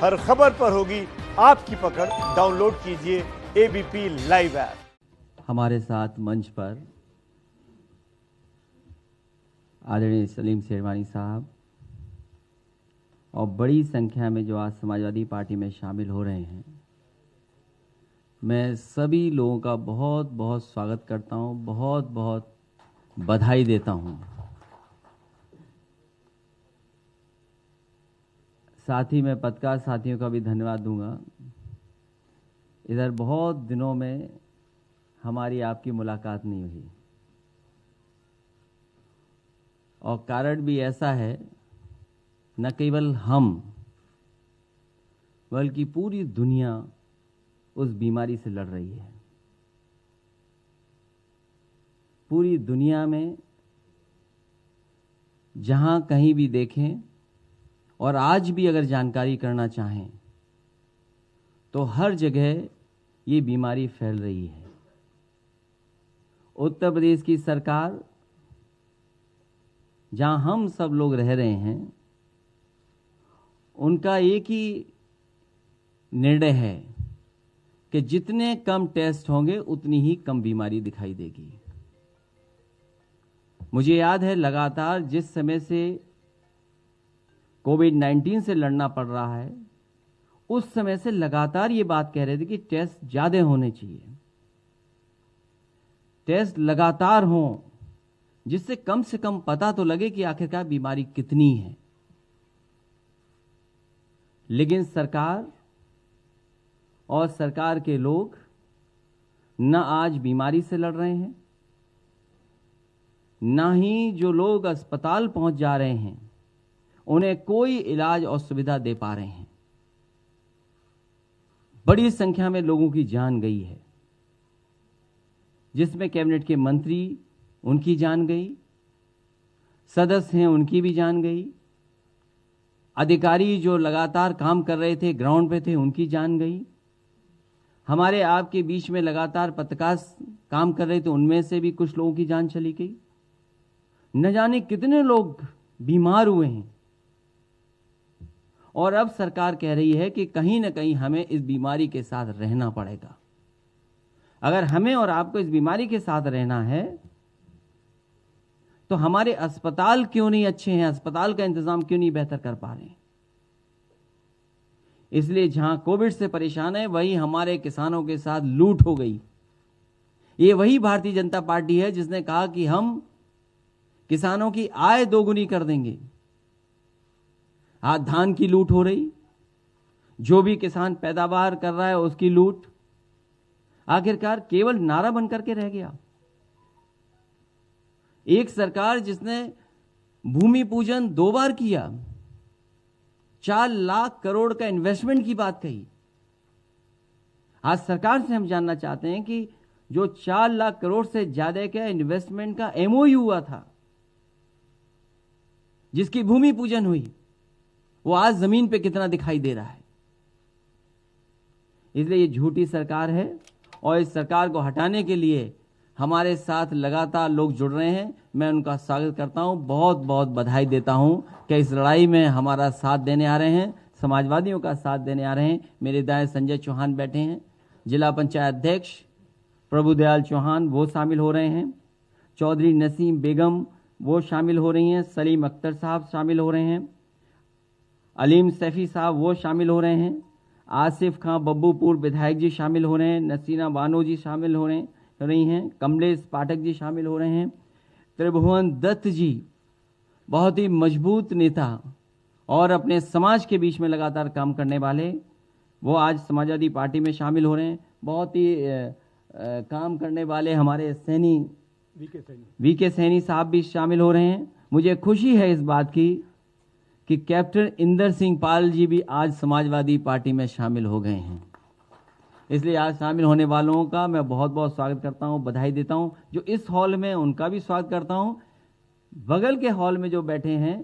हर खबर पर होगी आपकी पकड़। डाउनलोड कीजिए एबीपी लाइव ऐप। हमारे साथ मंच पर आदरणीय सलीम शेरवानी साहब और बड़ी संख्या में जो आज समाजवादी पार्टी में शामिल हो रहे हैं, मैं सभी लोगों का बहुत बहुत स्वागत करता हूं, बहुत बहुत बधाई देता हूं। साथ ही मैं पत्रकार साथियों का भी धन्यवाद दूंगा। इधर बहुत दिनों में हमारी आपकी मुलाकात नहीं हुई और कारण भी ऐसा है, न केवल हम बल्कि पूरी दुनिया उस बीमारी से लड़ रही है। पूरी दुनिया में जहां कहीं भी देखें और आज भी अगर जानकारी करना चाहें तो हर जगह ये बीमारी फैल रही है। उत्तर प्रदेश की सरकार, जहां हम सब लोग रह रहे हैं, उनका एक ही निर्णय है कि जितने कम टेस्ट होंगे उतनी ही कम बीमारी दिखाई देगी। मुझे याद है लगातार जिस समय से कोविड-19 से लड़ना पड़ रहा है, उस समय से लगातार ये बात कह रहे थे कि टेस्ट ज्यादा होने चाहिए, टेस्ट लगातार हों, जिससे कम से कम पता तो लगे कि आखिरकार बीमारी कितनी है। लेकिन सरकार और सरकार के लोग न आज बीमारी से लड़ रहे हैं, न ही जो लोग अस्पताल पहुंच जा रहे हैं उन्हें कोई इलाज और सुविधा दे पा रहे हैं। बड़ी संख्या में लोगों की जान गई है, जिसमें कैबिनेट के मंत्री, उनकी जान गई, सदस्य हैं उनकी भी जान गई, अधिकारी जो लगातार काम कर रहे थे, ग्राउंड पे थे, उनकी जान गई, हमारे आपके बीच में लगातार पत्रकार काम कर रहे थे, उनमें से भी कुछ लोगों की जान चली गई। न जाने कितने लोग बीमार हुए हैं और अब सरकार कह रही है कि कहीं ना कहीं हमें इस बीमारी के साथ रहना पड़ेगा। अगर हमें और आपको इस बीमारी के साथ रहना है तो हमारे अस्पताल क्यों नहीं अच्छे हैं, अस्पताल का इंतजाम क्यों नहीं बेहतर कर पा रहे हैं। इसलिए जहां कोविड से परेशान है वही हमारे किसानों के साथ लूट हो गई। ये वही भारतीय जनता पार्टी है जिसने कहा कि हम किसानों की आय दोगुनी कर देंगे। आज धान की लूट हो रही, जो भी किसान पैदावार कर रहा है उसकी लूट, आखिरकार केवल नारा बनकर के रह गया। एक सरकार जिसने भूमि पूजन 2 बार किया, 4 लाख करोड़ का इन्वेस्टमेंट की बात कही। आज सरकार से हम जानना चाहते हैं कि जो 4 लाख करोड़ से ज्यादा का इन्वेस्टमेंट का एमओयू हुआ था, जिसकी भूमि पूजन हुई, वो आज जमीन पे कितना दिखाई दे रहा है। इसलिए ये झूठी सरकार है और इस सरकार को हटाने के लिए हमारे साथ लगातार लोग जुड़ रहे हैं। मैं उनका स्वागत करता हूं, बहुत बहुत बधाई देता हूं कि इस लड़ाई में हमारा साथ देने आ रहे हैं, समाजवादियों का साथ देने आ रहे हैं। मेरे दाएं संजय चौहान बैठे हैं, जिला पंचायत अध्यक्ष प्रभुदयाल चौहान वो शामिल हो रहे हैं, चौधरी नसीम बेगम वो शामिल हो रही हैं, सलीम अख्तर साहब शामिल हो रहे हैं, अलीम सैफी साहब वो शामिल हो रहे हैं, आसिफ खां बब्बूपुर विधायक जी शामिल हो रहे हैं, नसीना बानो जी शामिल हो रही हैं, कमलेश पाठक जी शामिल हो रहे हैं, त्रिभुवन दत्त जी बहुत ही मजबूत नेता और अपने समाज के बीच में लगातार काम करने वाले, वो आज समाजवादी पार्टी में शामिल हो रहे हैं। बहुत ही काम करने वाले हमारे सैनी वीके सैनी साहब भी शामिल हो रहे हैं। मुझे खुशी है इस बात की कि कैप्टन इंदर सिंह पाल जी भी आज समाजवादी पार्टी में शामिल हो गए हैं। इसलिए आज शामिल होने वालों का मैं बहुत बहुत स्वागत करता हूं, बधाई देता हूं। जो इस हॉल में उनका भी स्वागत करता हूं, बगल के हॉल में जो बैठे हैं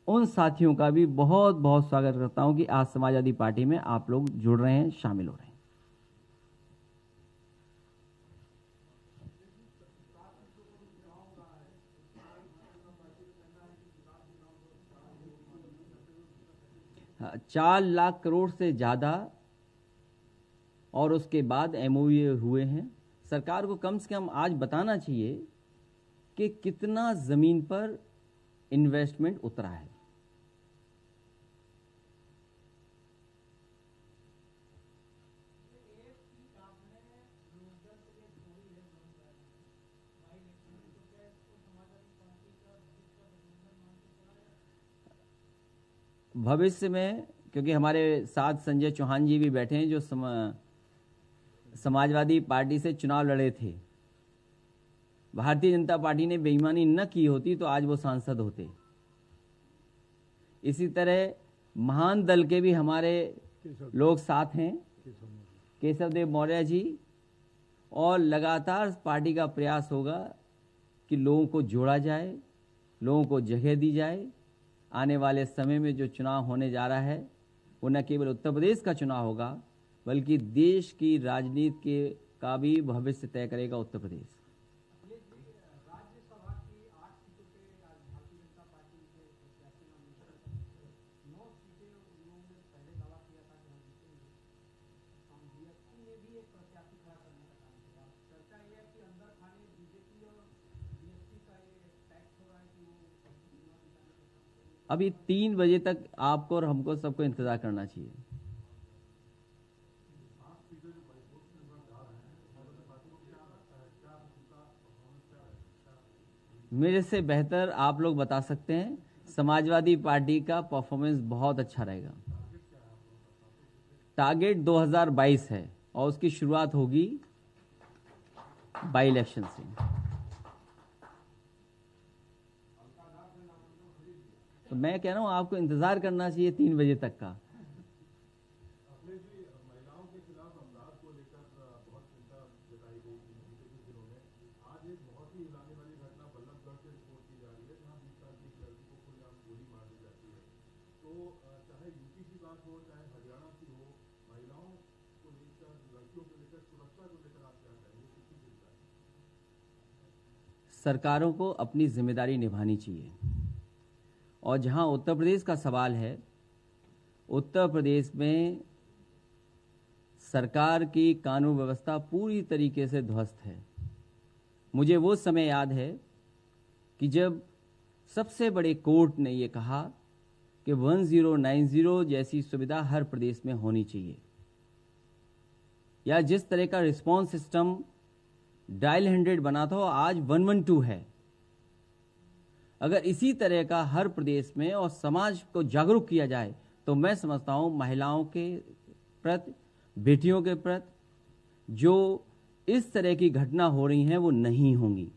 उन साथियों का भी बहुत बहुत स्वागत करता हूं कि आज समाजवादी पार्टी में आप लोग जुड़ रहे हैं, शामिल हो रहे हैं। 4 लाख करोड़ से ज़्यादा और उसके बाद एमओयू हुए हैं। सरकार को कम से कम आज बताना चाहिए कि कितना ज़मीन पर इन्वेस्टमेंट उतरा है। भविष्य में, क्योंकि हमारे साथ संजय चौहान जी भी बैठे हैं जो समाजवादी पार्टी से चुनाव लड़े थे। भारतीय जनता पार्टी ने बेईमानी न की होती तो आज वो सांसद होते। इसी तरह महान दल के भी हमारे लोग साथ हैं, केशव देव मौर्य जी, और लगातार पार्टी का प्रयास होगा कि लोगों को जोड़ा जाए, लोगों को जगह दी जाए। आने वाले समय में जो चुनाव होने जा रहा है वो न केवल उत्तर प्रदेश का चुनाव होगा बल्कि देश की राजनीति का भी भविष्य तय करेगा उत्तर प्रदेश। राज्यसभा की 8 सीटों पे आज भारतीय जनता पार्टी के प्रत्याशी नामांकन 9 सीटें उन्होंने पहले दावा किया था कि हम जीतेंगे। हम बीएसपी ने भी एक प्रत्याशी खड़ा करने का काम किया। चर्चा यह है कि अंदर खाने बीजेपी और बीएसपी का ये टैक्स हो रहा है कि वो अभी 3 बजे तक आपको और हमको सबको इंतजार करना चाहिए। मेरे से बेहतर आप लोग बता सकते हैं। समाजवादी पार्टी का परफॉर्मेंस बहुत अच्छा रहेगा। टारगेट 2022 है और उसकी शुरुआत होगी बाई इलेक्शन से। तो मैं कह रहा हूं आपको इंतजार करना चाहिए 3 बजे तक का। महिलाओं के खिलाफ अपराध को लेकर बहुत चिंता जताई गई थी बीते कुछ दिनों में। आज एक बहुत ही हिलाने वाली घटना बल्लभगढ़ से रिपोर्ट की जा रही है जहां 20 साल की एक लड़की को खुलेआम गोली मार दी जाती है। तो चाहे यूपी की बात हो चाहे हरियाणा की हो, महिलाओं को लेकर, लड़कियों को लेकर, सुरक्षा को लेकर आप क्या कहेंगे, कितनी चिंता है? सरकारों को अपनी जिम्मेदारी निभानी चाहिए। और जहां उत्तर प्रदेश का सवाल है, उत्तर प्रदेश में सरकार की कानून व्यवस्था पूरी तरीके से ध्वस्त है। मुझे वो समय याद है कि जब सबसे बड़े कोर्ट ने ये कहा कि 1090 जैसी सुविधा हर प्रदेश में होनी चाहिए, या जिस तरह का रिस्पांस सिस्टम डायल 100 बना था आज 112 है। अगर इसी तरह का हर प्रदेश में और समाज को जागरूक किया जाए तो मैं समझता हूं महिलाओं के प्रति, बेटियों के प्रति जो इस तरह की घटना हो रही हैं वो नहीं होंगी।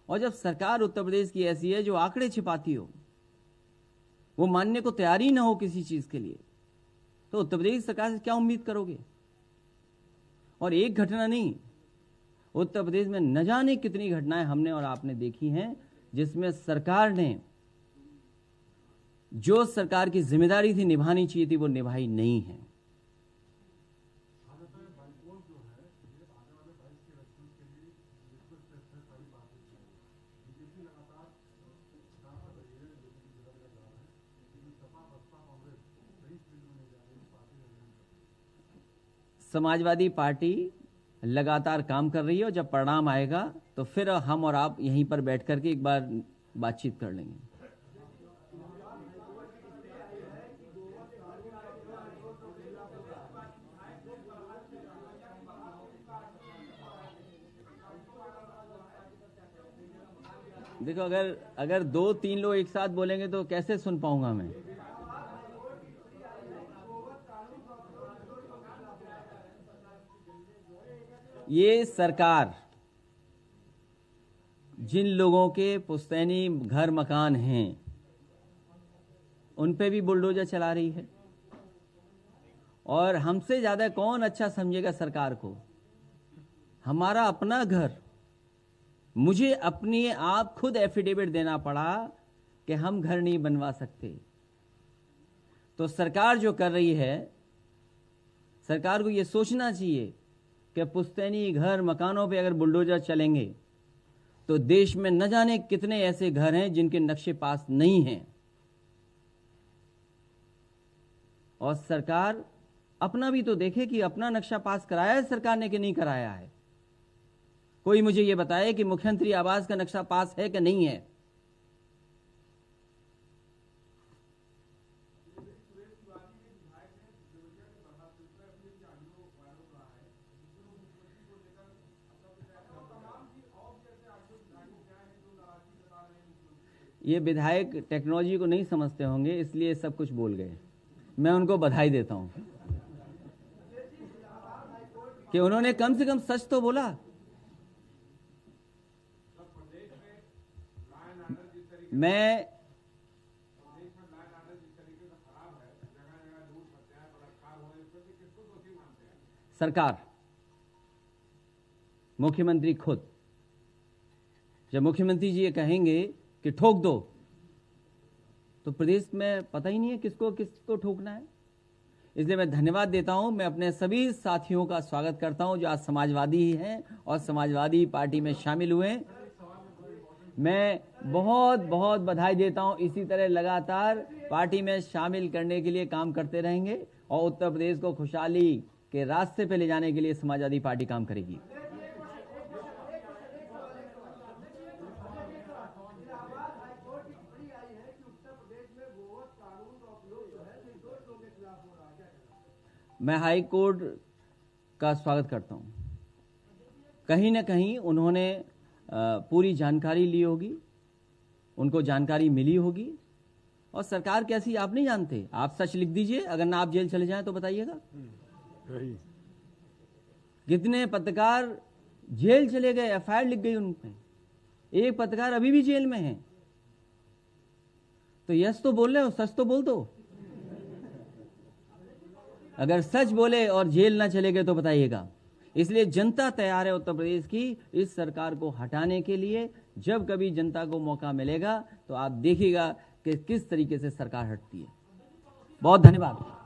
और जब सरकार उत्तर प्रदेश की ऐसी है जो आंकड़े छिपाती हो, वो मानने को तैयार ही ना हो किसी चीज के लिए, तो उत्तर प्रदेश सरकार से क्या उम्मीद करोगे? और एक घटना नहीं, उत्तर प्रदेश में न जाने कितनी घटनाएं हमने और आपने देखी हैं जिसमें सरकार ने जो सरकार की जिम्मेदारी थी निभानी चाहिए थी वो निभाई नहीं है। समाजवादी पार्टी लगातार काम कर रही है और जब परिणाम आएगा तो फिर हम और आप यहीं पर बैठ करके एक बार बातचीत कर लेंगे। देखो, अगर 2-3 लोग एक साथ बोलेंगे तो कैसे सुन पाऊंगा मैं? ये सरकार जिन लोगों के पुश्तैनी घर मकान हैं उन पे भी बुलडोजर चला रही है। और हमसे ज्यादा कौन अच्छा समझेगा सरकार को? हमारा अपना घर, मुझे अपने आप खुद एफिडेविट देना पड़ा कि हम घर नहीं बनवा सकते। तो सरकार जो कर रही है, सरकार को यह सोचना चाहिए कि पुश्तैनी घर मकानों पे अगर बुलडोजर चलेंगे तो देश में न जाने कितने ऐसे घर हैं जिनके नक्शे पास नहीं हैं। और सरकार अपना भी तो देखे कि अपना नक्शा पास कराया है सरकार ने कि नहीं कराया है। कोई मुझे ये बताए कि मुख्यमंत्री आवास का नक्शा पास है कि नहीं है। ये विधायक टेक्नोलॉजी को नहीं समझते होंगे, इसलिए सब कुछ बोल गए। मैं उनको बधाई देता हूं कि उन्होंने कम से कम सच तो बोला। मैं सरकार, मुख्यमंत्री खुद, जब मुख्यमंत्री जी ये कहेंगे कि ठोक दो, तो प्रदेश में पता ही नहीं है किसको किसको ठोकना है। इसलिए मैं धन्यवाद देता हूं। मैं अपने सभी साथियों का स्वागत करता हूं जो आज समाजवादी ही हैं और समाजवादी पार्टी में शामिल हुए। मैं बहुत बहुत बधाई देता हूं। इसी तरह लगातार पार्टी में शामिल करने के लिए काम करते रहेंगे और उत्तर प्रदेश को खुशहाली के रास्ते पे ले जाने के लिए समाजवादी पार्टी काम करेगी। मैं हाई कोर्ट का स्वागत करता हूं। कहीं ना कहीं उन्होंने पूरी जानकारी ली होगी, उनको जानकारी मिली होगी। और सरकार कैसी आप नहीं जानते। आप सच लिख दीजिए, अगर ना आप जेल चले जाएं तो बताइएगा। कितने पत्रकार जेल चले गए, एफआईआर लिख गई उन पे। एक पत्रकार अभी भी जेल में है। तो यस तो बोल रहे हो, सच तो बोल दो। अगर सच बोले और जेल ना चले गए तो बताइएगा। इसलिए जनता तैयार है उत्तर प्रदेश की इस सरकार को हटाने के लिए। जब कभी जनता को मौका मिलेगा तो आप देखिएगा कि किस तरीके से सरकार हटती है। बहुत धन्यवाद।